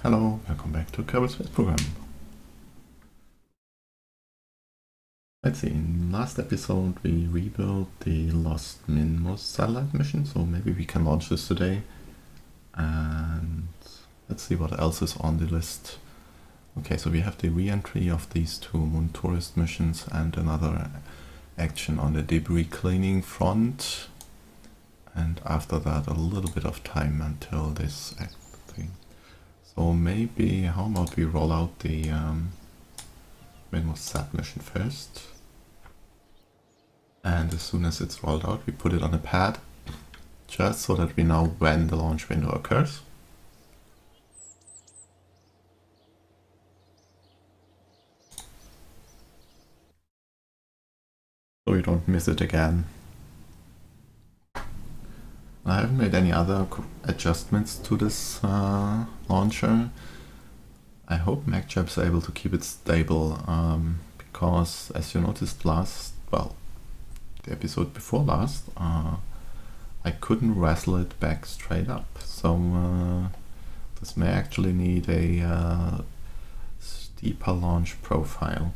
Hello, welcome back to Kerbal Space Program. Let's see, in last episode we rebuilt the lost Minmus satellite mission, so maybe we can launch this today. And let's see what else is on the list. Okay, so we have the re-entry of these two moon tourist missions and another action on the debris cleaning front. And after that a little bit of time until this thing. So maybe, how about we roll out the Minmus Sat mission first. And as soon as it's rolled out, we put it on a pad, just so that we know when the launch window occurs. So we don't miss it again. I haven't made any other adjustments to this launcher. I hope MacJab is able to keep it stable, because as you noticed the episode before last, I couldn't wrestle it back straight up. So this may actually need a steeper launch profile.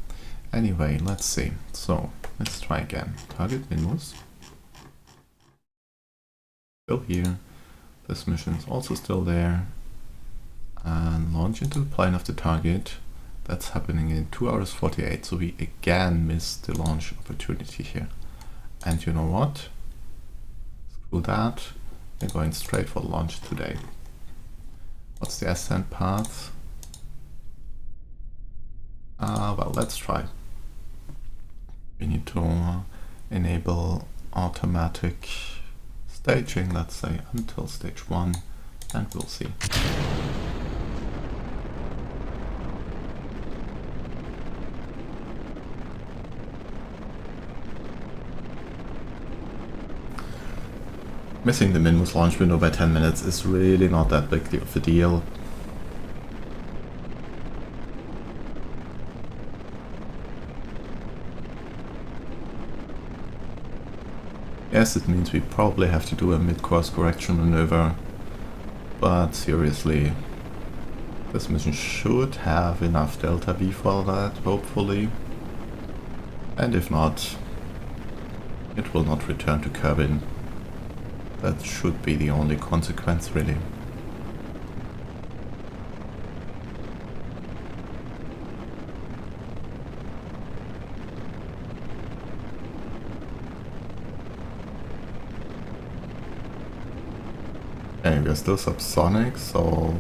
Anyway, let's see. So let's try again. Target Minmus. Still here. This mission is also still there. And launch into the plane of the target. That's happening in 2 hours 48. So we again missed the launch opportunity here. And you know what? Screw that. We're going straight for launch today. What's the ascent path? Well, let's try. We need to enable automatic staging, let's say, until stage 1, and we'll see. Missing the Minmus launch window by 10 minutes is really not that big of a deal. Yes, it means we probably have to do a mid-course correction maneuver, but seriously, this mission should have enough delta V for that, hopefully. And if not, it will not return to Kerbin. That should be the only consequence, really. Okay, we're still subsonic, so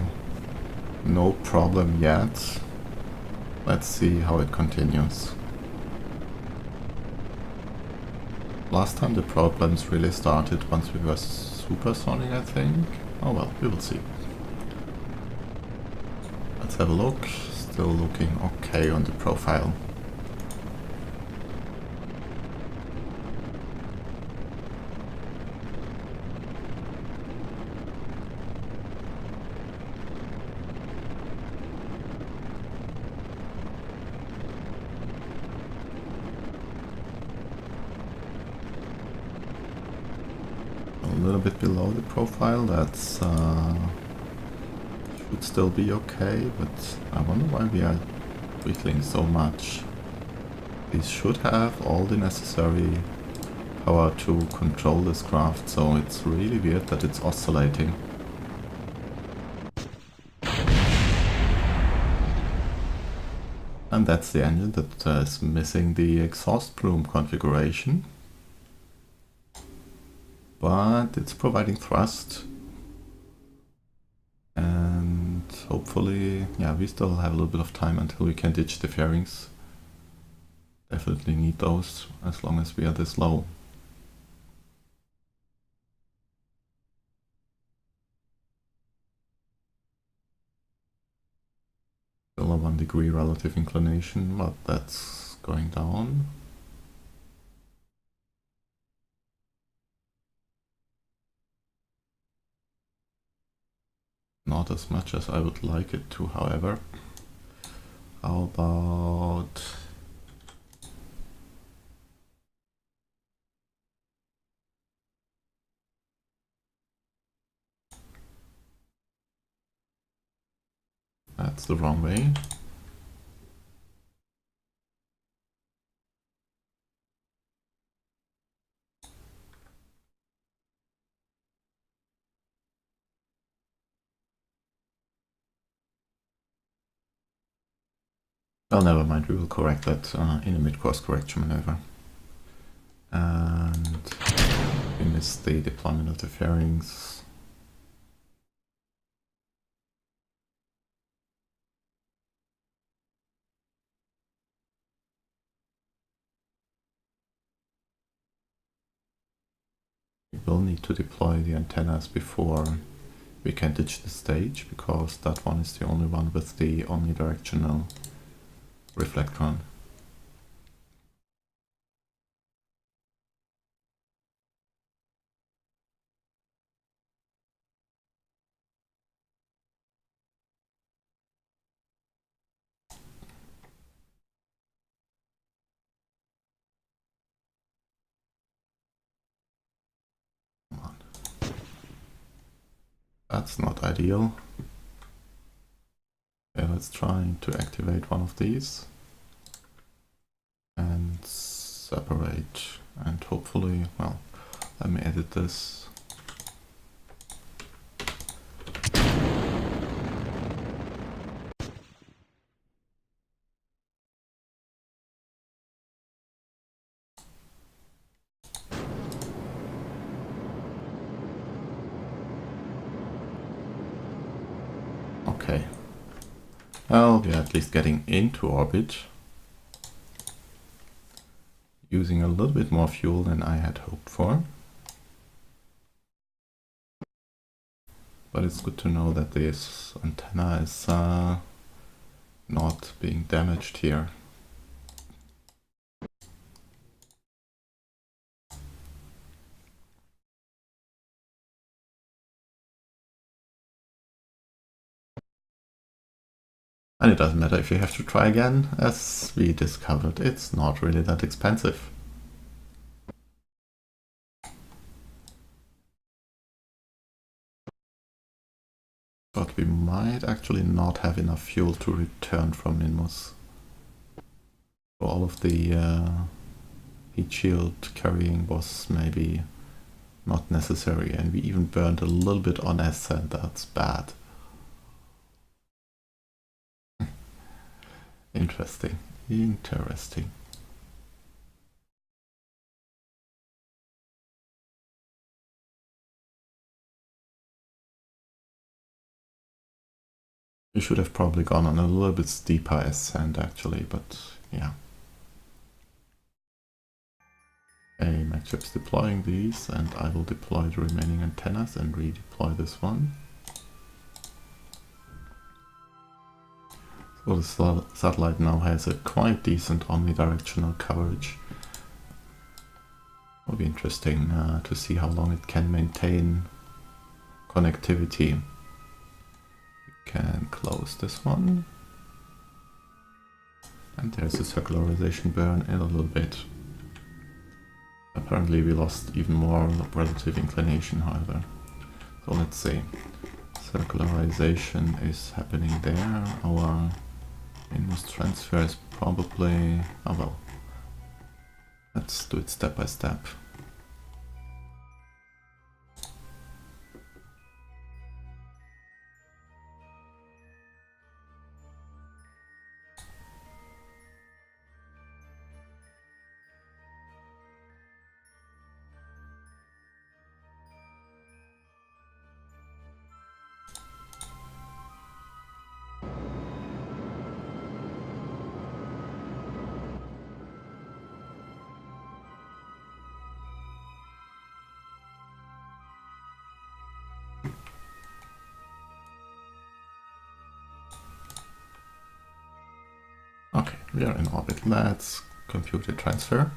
no problem yet. Let's see how it continues. Last time the problems really started once we were supersonic, I think. Oh well, we will see. Let's have a look. Still looking okay on the profile. A little bit below the profile, that's should still be okay, but I wonder why we are whittling so much. These should have all the necessary power to control this craft, so it's really weird that it's oscillating. And that's the engine that is missing the exhaust plume configuration. But it's providing thrust. And hopefully, yeah, we still have a little bit of time until we can ditch the fairings. Definitely need those as long as we are this low. Still a 1 degree relative inclination, but that's going down. Not as much as I would like it to, however. How about... That's the wrong way. Well, never mind, we will correct that in a mid-course correction maneuver. And we missed the deployment of the fairings. We will need to deploy the antennas before we can ditch the stage, because that one is the only one with the omnidirectional reflectron. That's not ideal. Okay, let's try to activate one of these and separate, and hopefully, well, let me edit this. Okay. Well, we're at least getting into orbit, using a little bit more fuel than I had hoped for. But it's good to know that this antenna is not being damaged here. And it doesn't matter if you have to try again, as we discovered, it's not really that expensive. But we might actually not have enough fuel to return from Minmus. So all of the heat shield carrying was maybe not necessary, and we even burned a little bit on ascent. That's bad. Interesting. Interesting. We should have probably gone on a little bit steeper ascent actually, but yeah. Okay, Macchip's deploying these, and I will deploy the remaining antennas and redeploy this one. So the satellite now has a quite decent omnidirectional coverage. It'll be interesting to see how long it can maintain connectivity. We can close this one. And there's a circularization burn in a little bit. Apparently we lost even more relative inclination, however. So let's see. Circularization is happening there. Our Minmus transfer is probably... oh well. Let's do it step by step. Okay, we are in orbit. Let's compute the transfer.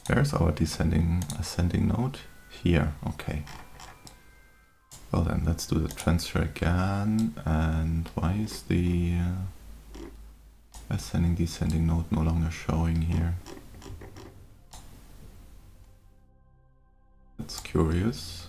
Where's our ascending node? Here, okay. Well then, let's do the transfer again. And why is the Ascending, descending node no longer showing here. That's curious.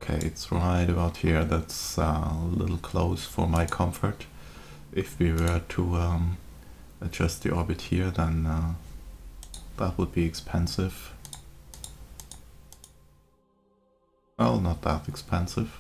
Okay, it's right about here. That's a little close for my comfort. If we were to adjust the orbit here, then that would be expensive. Well, not that expensive.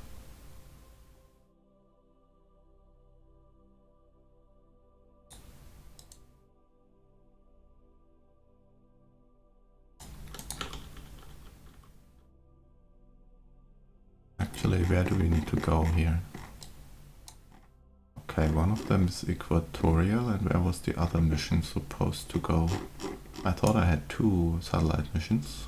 Actually, where do we need to go here? Okay, one of them is equatorial, and where was the other mission supposed to go? I thought I had 2 satellite missions.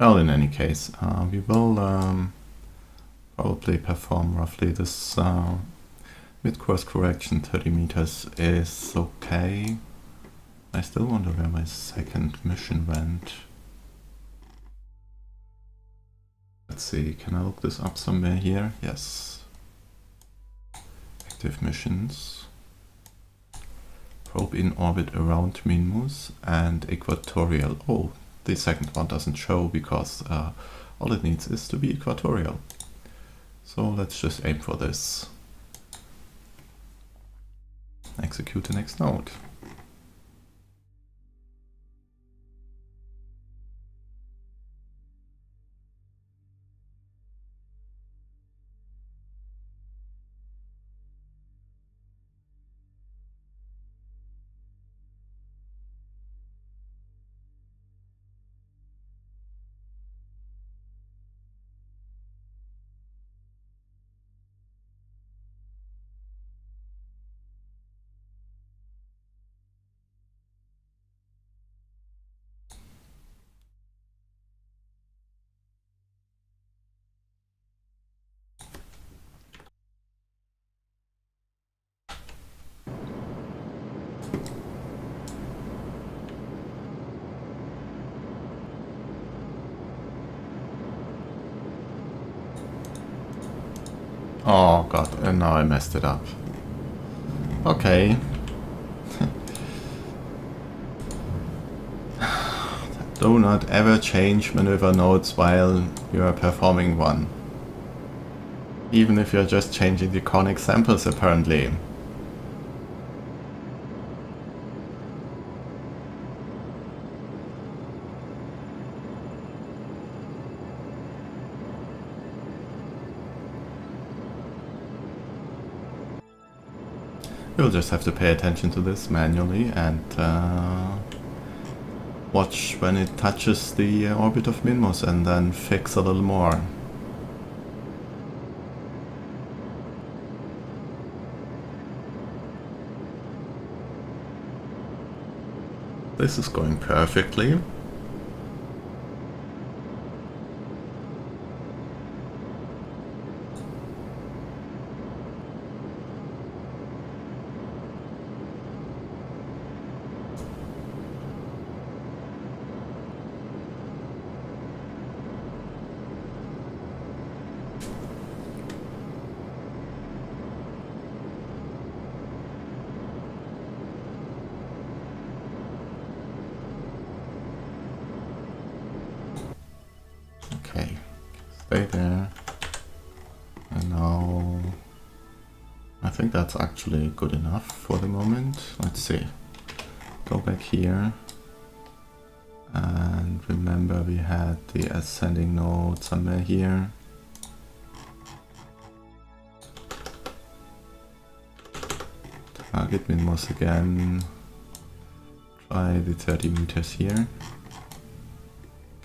Well, in any case, we will probably perform roughly this mid-course correction. 30 meters is okay. I still wonder where my second mission went. Let's see, can I look this up somewhere here? Yes. Active missions. Probe in orbit around Minmus and equatorial. Oh, the second one doesn't show because all it needs is to be equatorial. So let's just aim for this. Execute the next node. Oh god, and now I messed it up. Okay. Do not ever change maneuver nodes while you are performing one. Even if you're just changing the conic samples, apparently. You'll just have to pay attention to this manually and watch when it touches the orbit of Minmus and then fix a little more. This is going perfectly. Okay, stay there. And now I think that's actually good enough for the moment. Let's see. Go back here. And remember we had the ascending node somewhere here. Target Minmus again. Try the 30 meters here.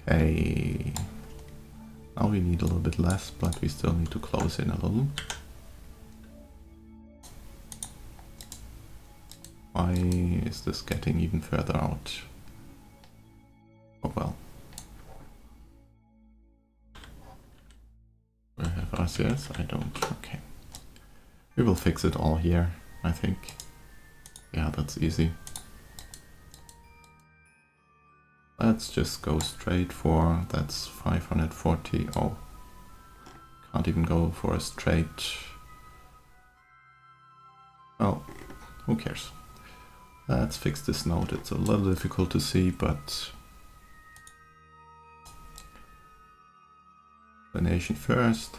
Okay. Now we need a little bit less, but we still need to close in a little. Why is this getting even further out? Oh well. We have RCS? I don't. Okay. We will fix it all here, I think. Yeah, that's easy. Let's just go straight for, that's 540. Oh, can't even go for a straight. Oh, who cares? Let's fix this node. It's a little difficult to see, but explanation first.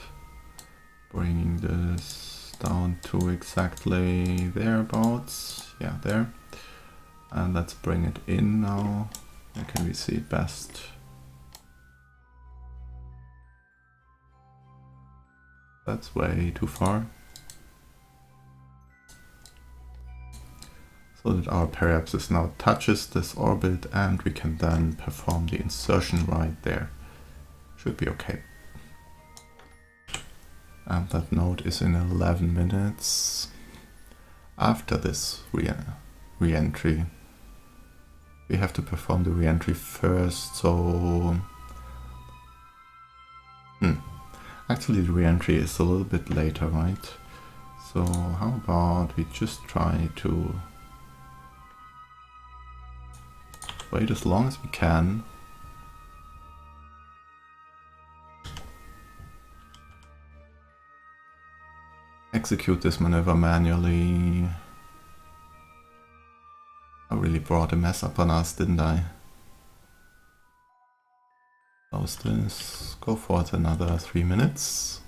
Bringing this down to exactly thereabouts. Yeah, there. And let's bring it in now. Where can we see it best? That's way too far. So that our periapsis now touches this orbit and we can then perform the insertion right there. Should be okay. And that node is in 11 minutes. After this re-entry, we have to perform the re-entry first, so... Actually the re-entry is a little bit later, right? So how about we just try to wait as long as we can. Execute this maneuver manually. I really brought a mess up on us, didn't I? Close this, go for it another 3 minutes.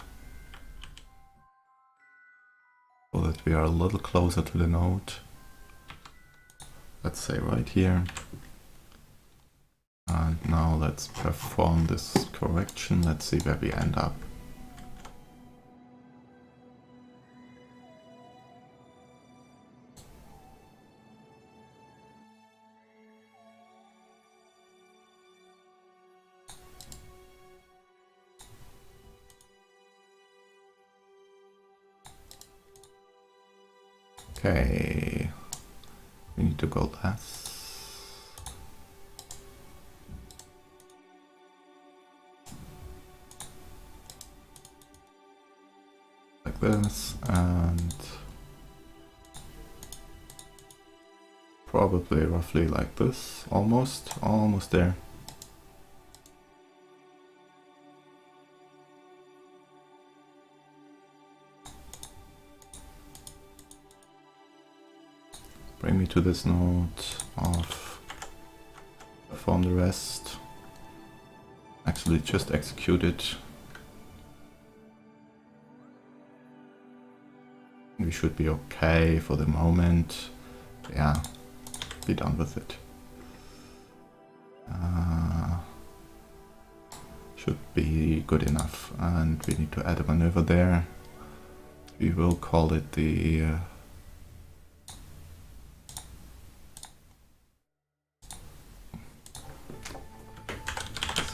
So that we are a little closer to the node. Let's say right here. And now let's perform this correction. Let's see where we end up. Okay, we need to go less. Like this, and probably roughly like this, almost there. Bring me to this node of perform the rest. Actually just execute it. We should be okay for the moment. Yeah, be done with it. Should be good enough, and we need to add a maneuver there. We will call it the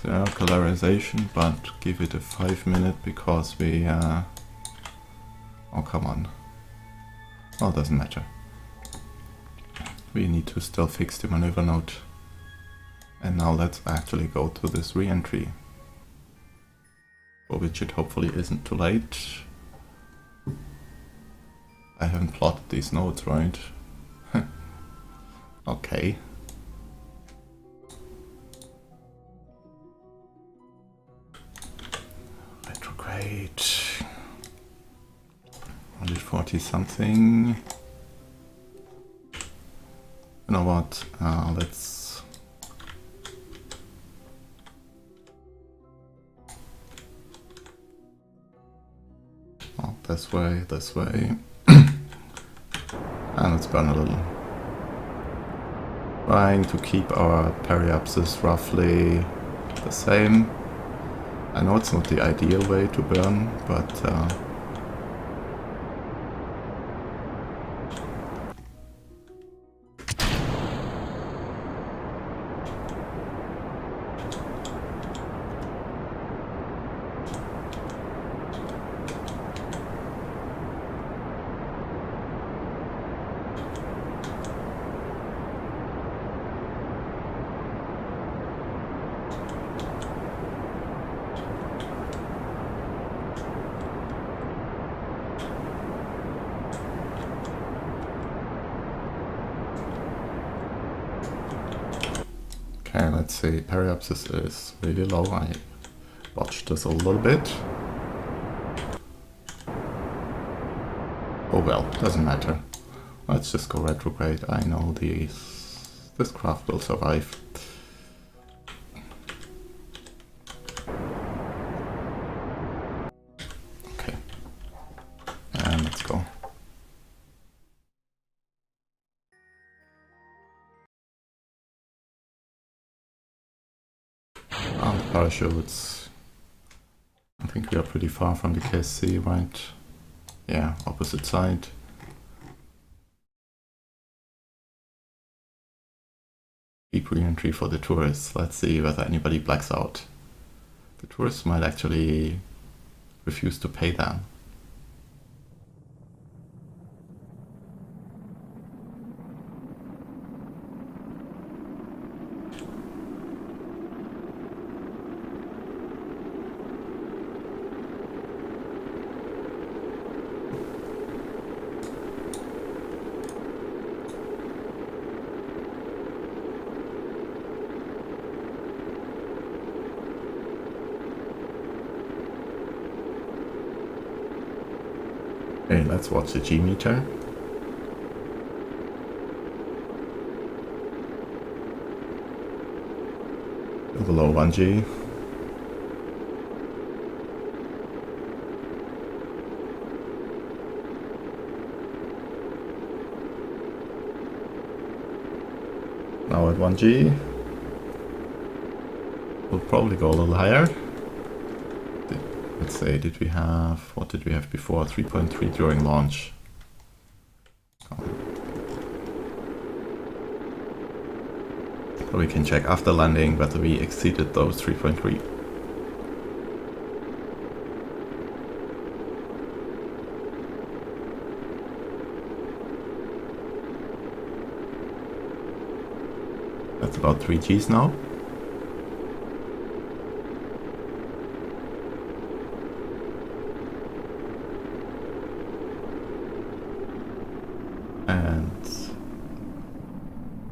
circularization, but give it a 5 minute because we oh come on. Oh, it doesn't matter. We need to still fix the maneuver node. And now let's actually go to this re-entry, for which it hopefully isn't too late. I haven't plotted these nodes, right? Okay. Retrograde. 140 something. You know what? Let's this way, this way. And let's burn a little. Trying to keep our periapsis roughly the same. I know it's not the ideal way to burn, but Okay, let's see. Periapsis is really low. I watched this a little bit. Oh well, doesn't matter. Let's just go retrograde. I know this craft will survive. Okay. And let's go. On the parachutes. I think we are pretty far from the KSC, right? Yeah, opposite side. Keep re-entry for the tourists. Let's see whether anybody blacks out. The tourists might actually refuse to pay them. Okay, let's watch the G meter. Below 1G. Now at 1G. We'll probably go a little higher. Let's say, what did we have before? 3.3 during launch. So we can check after landing whether we exceeded those 3.3. That's about 3 Gs now. And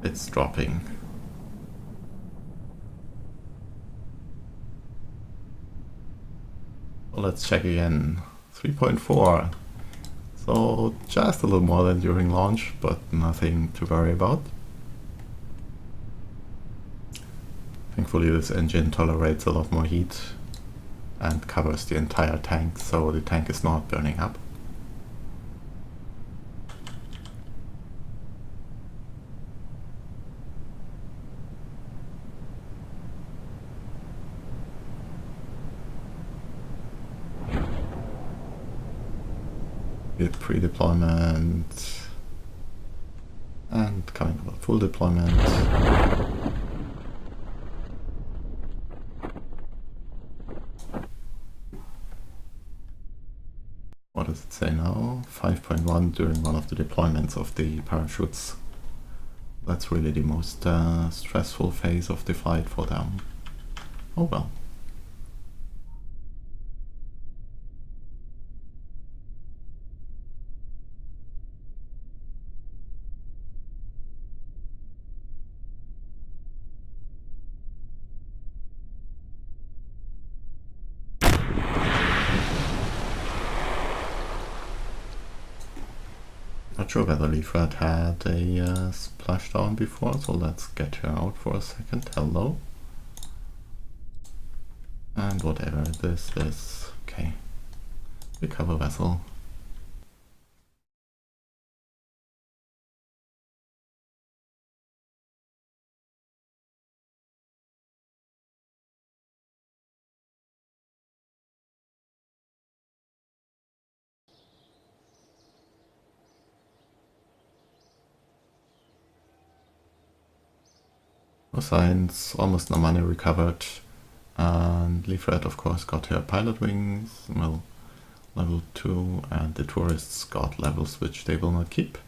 it's dropping. So let's check again. 3.4. So just a little more than during launch, but nothing to worry about. Thankfully this engine tolerates a lot more heat and covers the entire tank, so the tank is not burning up. Pre-deployment and coming about full deployment. What does it say now? 5.1 during one of the deployments of the parachutes. That's really the most stressful phase of the flight for them. Oh well. Not sure whether Leafred had a splashdown before, so let's get her out for a second. Hello. And whatever this is. Okay. Recover vessel. No signs, almost no money recovered. And Leafred, of course, got her pilot wings, well, level 2, and the tourists got levels which they will not keep.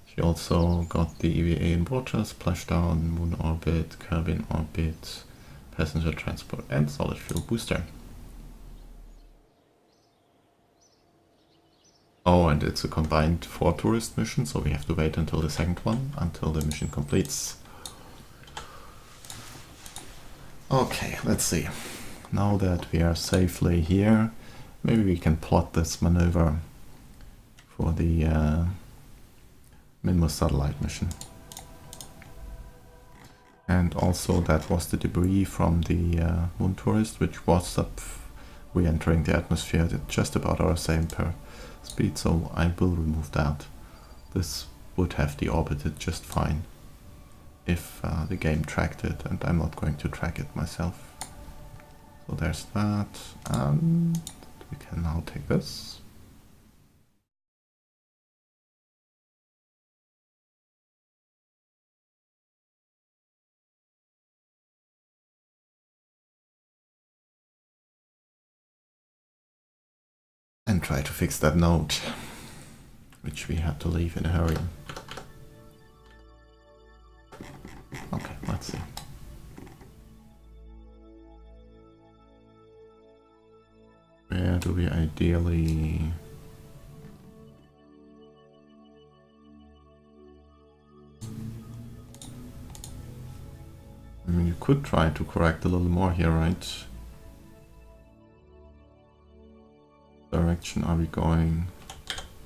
She also got the EVA in water, splashdown, moon orbit, Kerbin orbit, passenger transport, and solid fuel booster. Oh, and it's a combined 4 tourist mission, so we have to wait until the second one, until the mission completes. Okay, let's see. Now that we are safely here, maybe we can plot this maneuver for the Minmus satellite mission. And also that was the debris from the moon tourist, which was up re-entering the atmosphere at just about our same per speed, so I will remove that. This would have deorbited just fine if the game tracked it, and I'm not going to track it myself. So there's that, and we can now take this. And try to fix that node, which we had to leave in a hurry. Okay, let's see. Where do we ideally... I mean, you could try to correct a little more here, right? Direction are we going?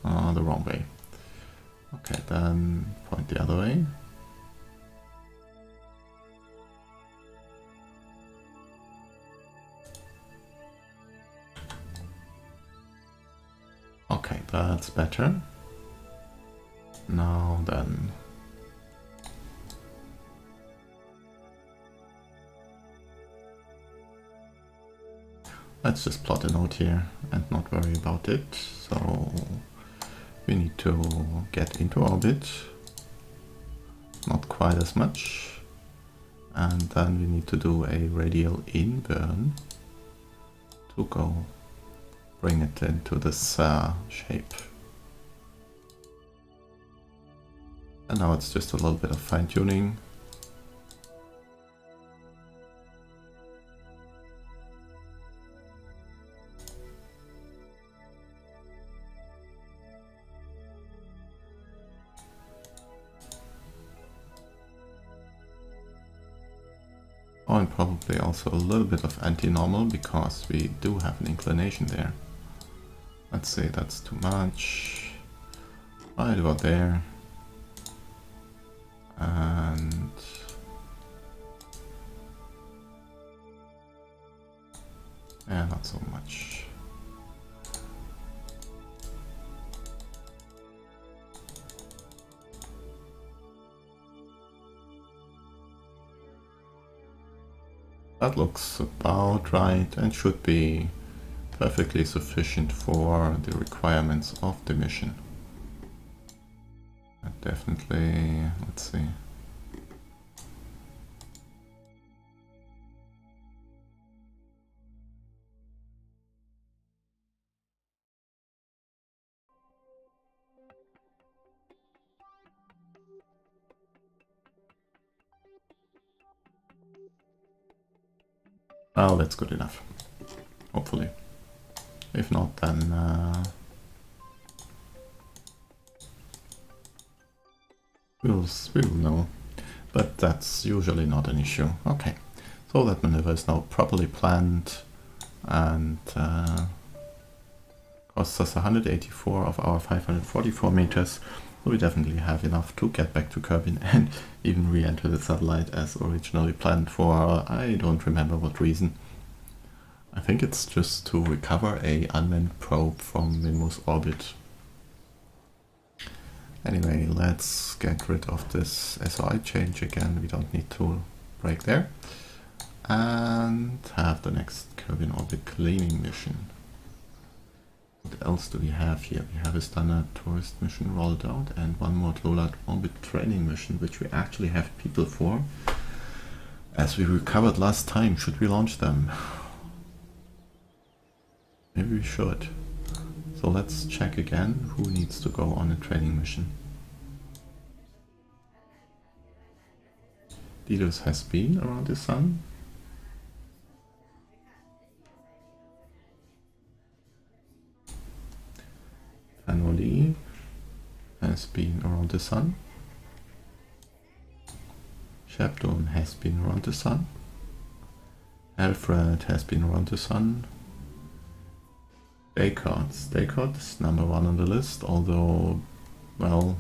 The wrong way. Okay, then point the other way. Okay, that's better. Now then. Let's just plot a node here and not worry about it. So we need to get into orbit, not quite as much, and then we need to do a radial in-burn to go bring it into this shape. And now it's just a little bit of fine-tuning. Oh, and probably also a little bit of anti-normal, because we do have an inclination there. Let's say that's too much. Right about there. And yeah, not so much. That looks about right and should be perfectly sufficient for the requirements of the mission. Definitely, let's see. Well, that's good enough, hopefully. If not, then we will know, but that's usually not an issue. Okay, so that maneuver is now properly planned and costs us 184 of our 544 meters, so we definitely have enough to get back to Kerbin and even re-enter the satellite as originally planned for I don't remember what reason. I think it's just to recover a unmanned probe from Minmus Orbit. Anyway, let's get rid of this SOI change again, we don't need to break there. And have the next Kerbin Orbit cleaning mission. What else do we have here? We have a standard tourist mission rolled out and one more Low Orbit training mission, which we actually have people for. As we recovered last time, should we launch them? Maybe we should. So let's check again who needs to go on a training mission. Didus has been around the sun. Anoli has been around the sun. Shepton has been around the sun. Alfred has been around the sun. Descartes is number 1 on the list, although, well,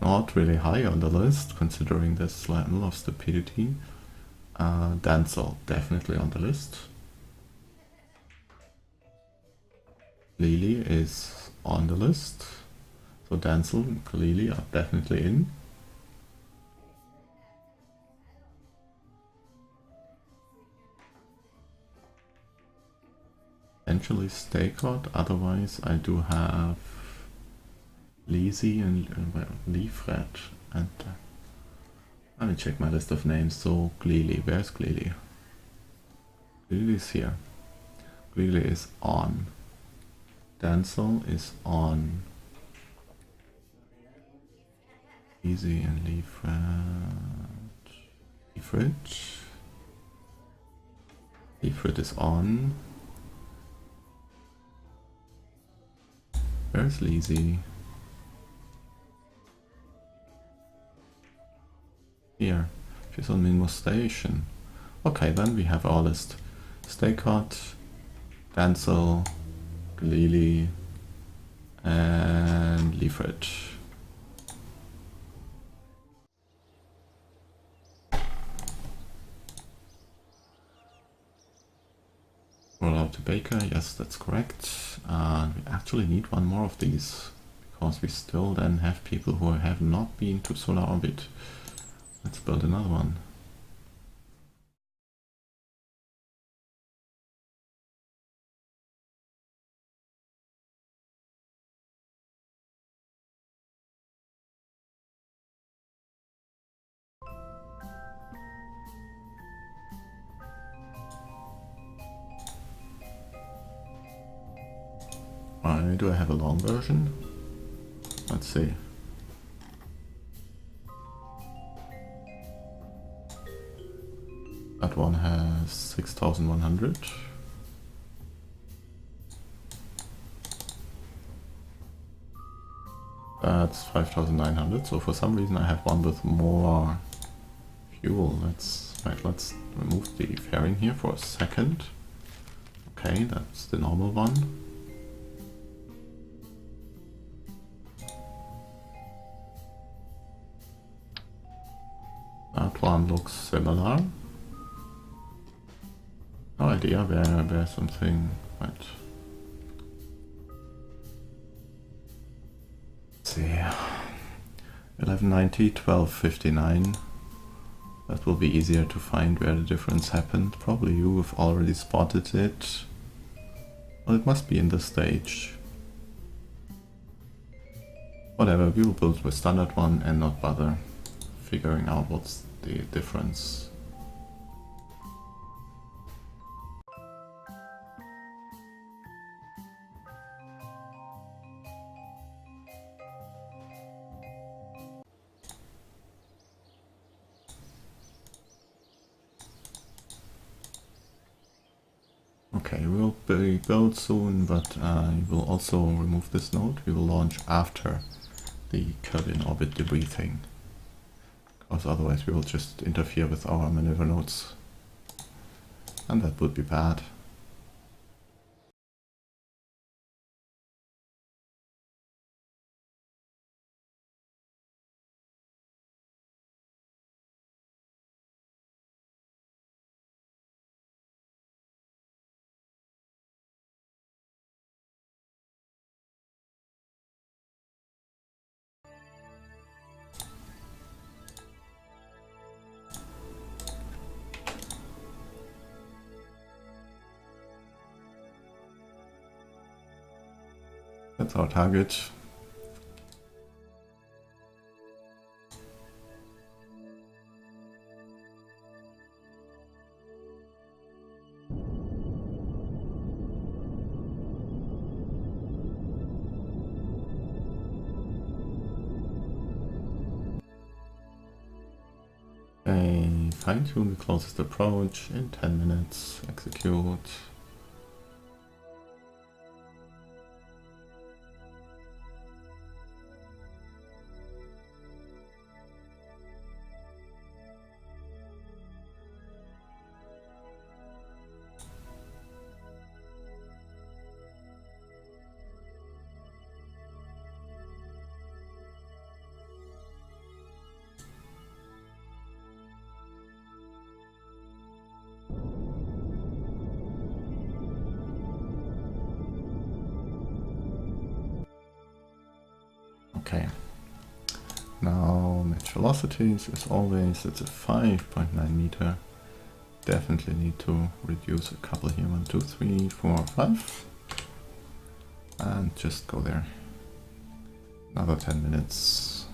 not really high on the list, considering this level of stupidity. Denzel, definitely on the list. Lily is on the list. So Denzel and Lily are definitely in. Potentially Stakehot, otherwise I do have Lizzie and Leafred. And let me check my list of names. So Gleely, where's Gleely? Gleely is here. Gleely is on. Denzel is on. Easy and Leafred is on. Where's Lizzie? Here. She's on Minmus Station. Okay, then we have our list. Stakehot, Denzel, Lily, and Leafred. Roll out the Baker, yes, that's correct. We actually need one more of these, because we still then have people who have not been to Solar Orbit. Let's build another one. Do I have a long version? Let's see. That one has 6,100. That's 5,900. So for some reason I have one with more fuel. Let's remove the fairing here for a second. Okay, that's the normal one. That one looks similar. No idea where something went. Let's see. 1190, 1259. That will be easier to find where the difference happened. Probably you have already spotted it. Well, it must be in the stage. Whatever, we will build the standard one and not bother figuring out what's the difference. Okay, we'll be built soon, but we will also remove this node. We will launch after the Kerbin Orbit debriefing, because otherwise we will just interfere with our maneuver nodes, and that would be bad. That's our target. Okay, fine-tune the closest approach in 10 minutes. Execute. Okay. Now match velocities as always. It's a 5.9 meter. Definitely need to reduce a couple here. 1, 2, 3, 4, 5. And just go there. Another 10 minutes.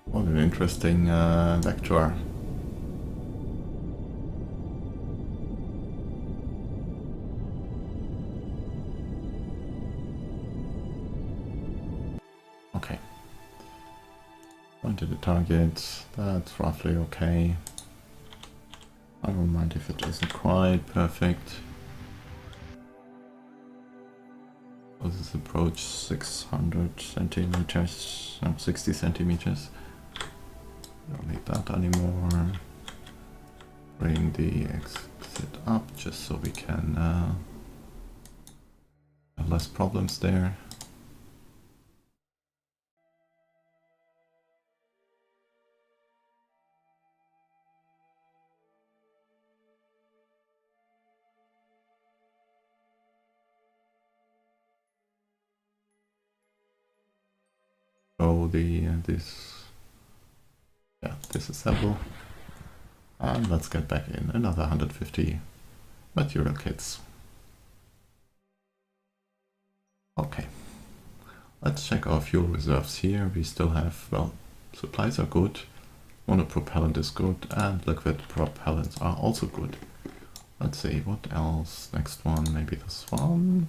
What an interesting vector. Okay. Point to the target. That's roughly okay. I don't mind if it isn't quite perfect. So this approach 600 centimeters, no, 60 centimeters. Don't need that anymore. Bring the exit up just so we can have less problems there. So this is level. And let's get back in another 150 material kits. Okay, let's check our fuel reserves here. We still have, well, supplies are good, monopropellant is good, and liquid propellants are also good. Let's see, what else? Next one, maybe this one.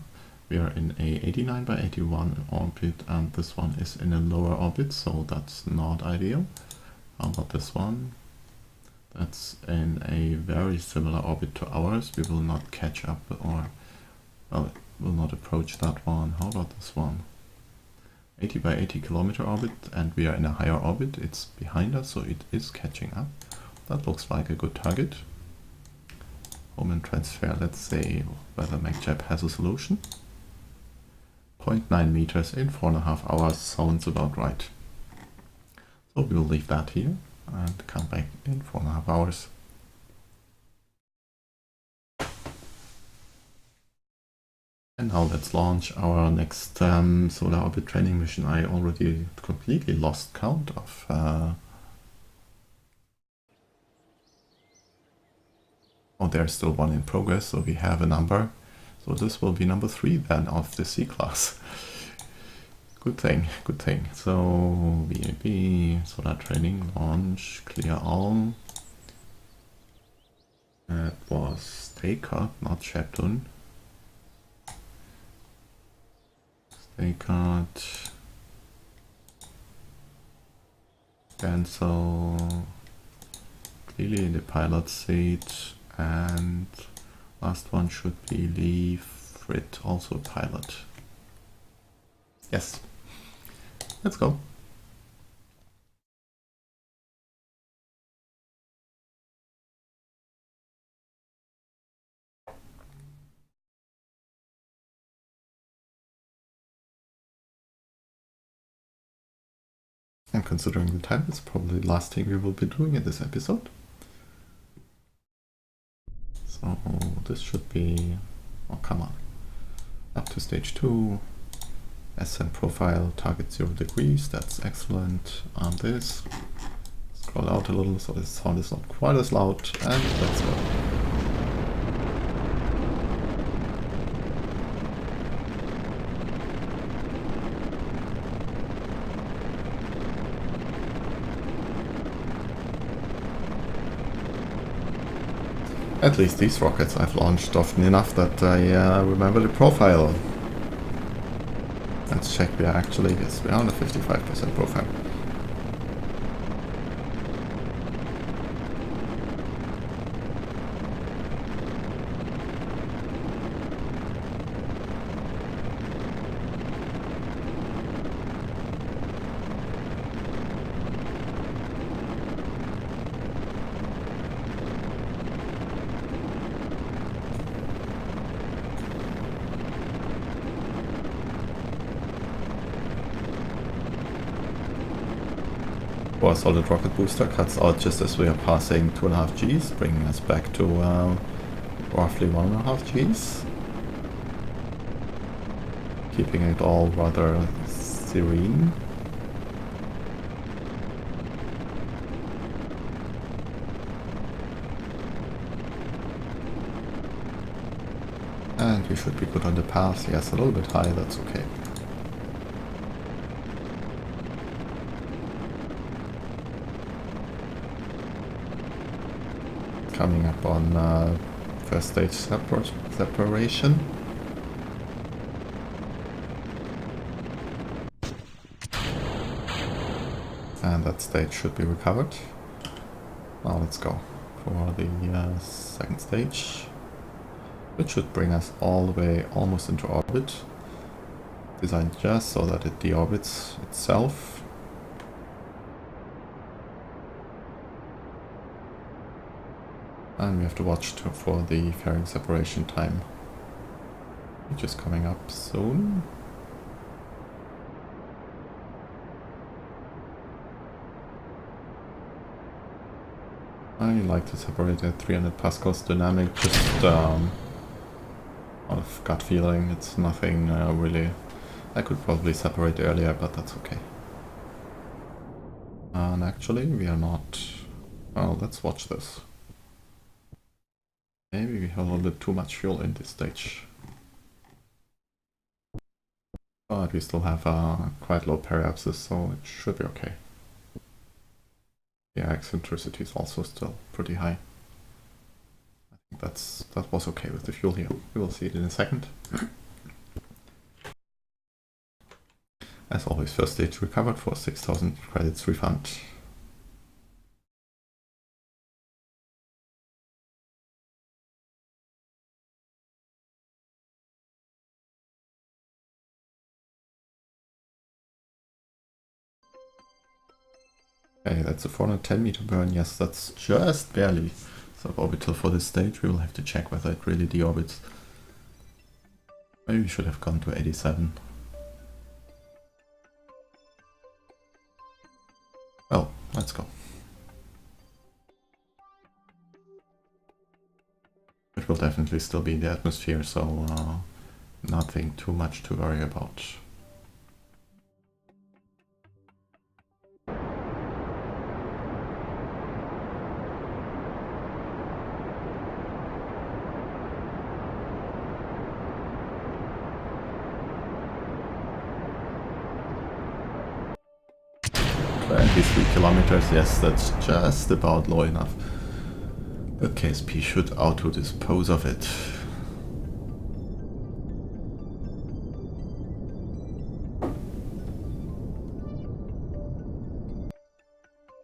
We are in a 89 by 81 orbit, and this one is in a lower orbit, so that's not ideal. How about this one? That's in a very similar orbit to ours. We will not catch up, or, well, will not approach that one. How about this one? 80 by 80 kilometer orbit, and we are in a higher orbit. It's behind us, so it is catching up. That looks like a good target. Home and transfer, let's see whether MacJab has a solution. 0.9 meters in 4.5 hours sounds about right. So we will leave that here and come back in 4.5 hours. And now let's launch our next solar orbit training mission. I already completely lost count of oh, there's still one in progress, so we have a number. So this will be number 3 then of the C class. Good thing, good thing. So VAB, solar training, launch, clear all. That was Staycard, not Shepton. Staycard. Cancel. Clearly in the pilot seat. And last one should be leave Frit, also a pilot. Yes. Let's go. And considering the time, it's probably the last thing we will be doing in this episode. So this should be, oh come on, up to stage 2, ascent profile, target 0 degrees, that's excellent. On this, scroll out a little so the sound is not quite as loud, and let's go. At least these rockets I've launched often enough that I remember the profile. Let's check, we are actually, yes, we are on a 55% profile. Our solid rocket booster cuts out just as we are passing 2.5 Gs, bringing us back to roughly 1.5 Gs. Keeping it all rather serene. And we should be good on the path. Yes, a little bit high, that's okay. Coming up on first stage separation. And that stage should be recovered. Now let's go for the second stage, which should bring us all the way almost into orbit. Designed just so that it deorbits itself. And we have to watch for the fairing separation time, which is coming up soon. I like to separate at 300 pascals dynamic, just out of gut feeling. It's nothing really. I could probably separate earlier, but that's okay. And actually we are not. Well, let's watch this. Maybe we have a little bit too much fuel in this stage. But we still have quite low periapsis, so it should be okay. The eccentricity is also still pretty high. I think that was okay with the fuel here. We will see it in a second. As always, first stage recovered for 6,000 credits refund. Okay, that's a 410 meter burn. Yes, that's just barely suborbital for this stage. We will have to check whether it really deorbits. Maybe we should have gone to 87. Well, let's go. It will definitely still be in the atmosphere, so nothing too much to worry about. At 3 kilometers, yes, that's just about low enough. The KSP should auto-dispose of it.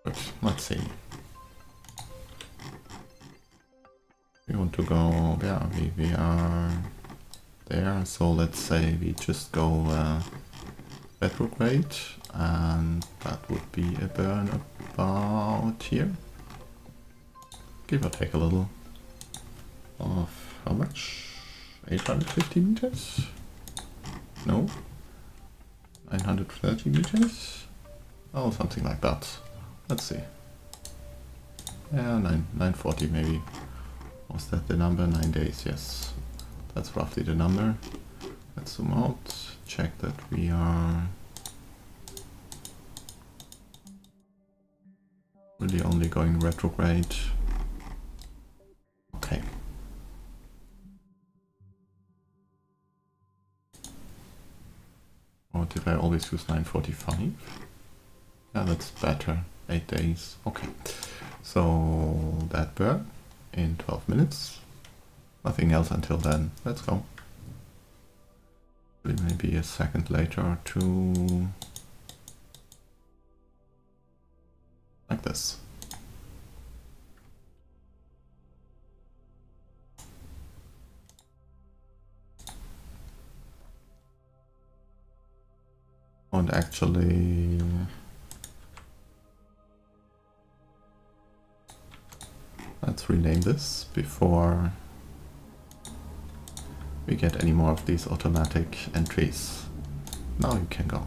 But let's see. We want to go, yeah, we are there, so let's say we just go retrograde, and that would be a burn about here. Give or take a little. Of how much? 850 meters? No? 930 meters? Oh, something like that. Let's see. Yeah, 940 maybe. Was that the number? 9 days, yes. That's roughly the number. Let's zoom out, check that we are really only going retrograde. Okay. Or did I always use 945? Yeah, that's better. 8 days. Okay. So that burn in 12 minutes. Nothing else until then. Let's go. Maybe a second later or two. Like this. And actually, let's rename this before we get any more of these automatic entries. Now you can go.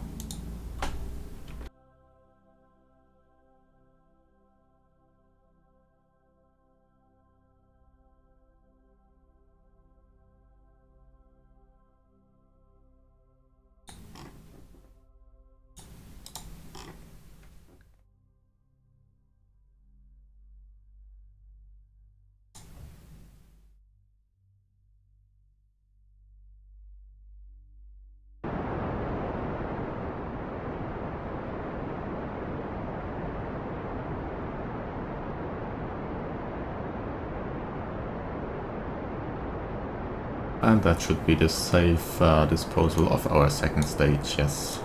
And that should be the safe disposal of our second stage, yes.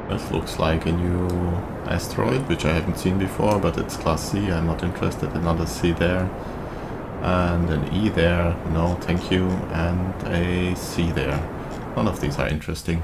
This looks like a new asteroid, which I haven't seen before, but it's class C, I'm not interested. Another C there. And an E there, no thank you, and a C there. None of these are interesting.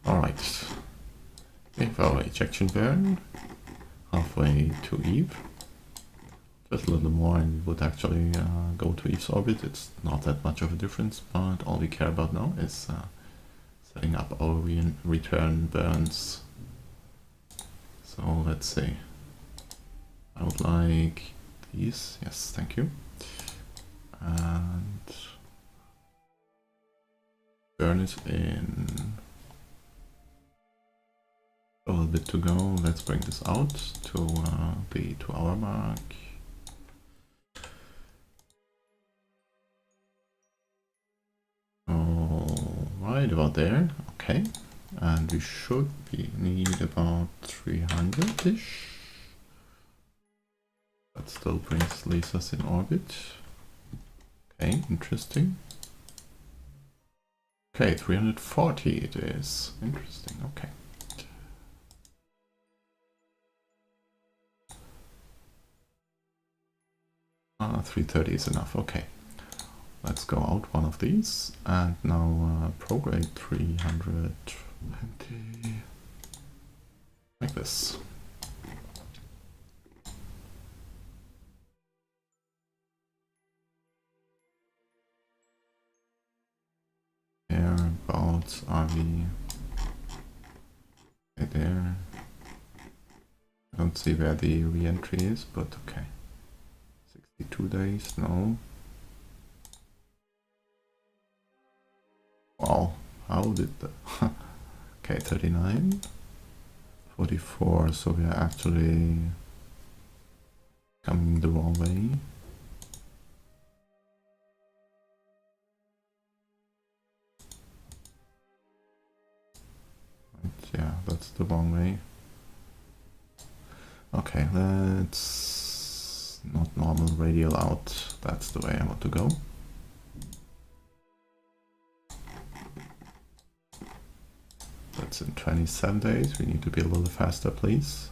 Alright, we have our ejection burn, halfway to Eve. Just a little more and we would actually go to Eve's orbit. It's not that much of a difference, but all we care about now is setting up our return burns. So let's see. I would like these, yes, thank you. And burn is in. A little bit to go. Let's bring this out to the 2 hour mark. Oh, right about there. Okay, and we should need about 300-ish. That still leaves us in orbit. Okay, interesting. Okay, 340 it is. Interesting. Okay. 330 is enough, okay. Let's go out one of these, and now prograde 320, like this. Whereabouts are we? Okay, there. I don't see where the re-entry is, but okay. 2 days, no. Wow, how did the... Okay, 39, 44, so we are actually coming the wrong way. Right, yeah, that's the wrong way. Okay, let's... not normal, radial out, that's the way I want to go. That's in 27 days, we need to be a little faster, please.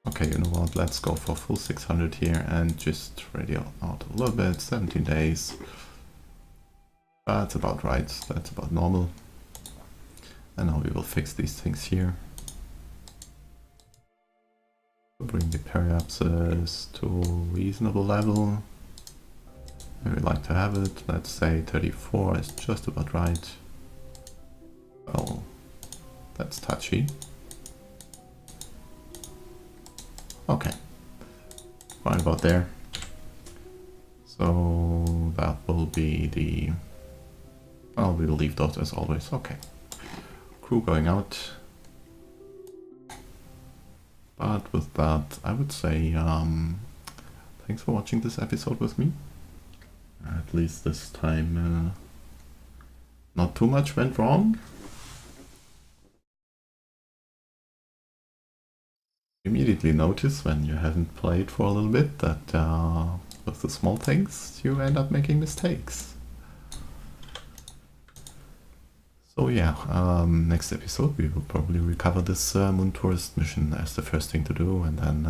Okay, you know what, let's go for full 600 here and just radial out a little bit, 17 days. That's about right, that's about normal. And now we will fix these things here. Bring the periapsis to a reasonable level. Where we like to have it, let's say 34 is just about right. Oh, that's touchy. Okay, right about there. So that will be the... well, we will leave those as always. Okay, crew going out. But with that, I would say thanks for watching this episode with me. At least this time not too much went wrong. Immediately notice when you haven't played for a little bit that with the small things you end up making mistakes. So yeah, next episode we will probably recover this moon tourist mission as the first thing to do, and then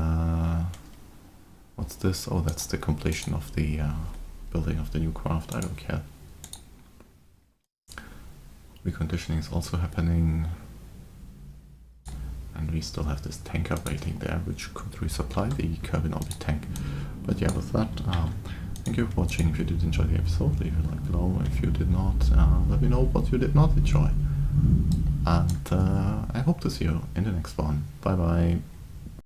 what's this? Oh, that's the completion of the building of the new craft. I don't care. Reconditioning is also happening, and and we still have this tanker waiting there, which could resupply the Kerbin Orbit tank. But yeah, with that, thank you for watching. If you did enjoy the episode, leave a like below. If you did not, let me know what you did not enjoy. And I hope to see you in the next one. Bye bye.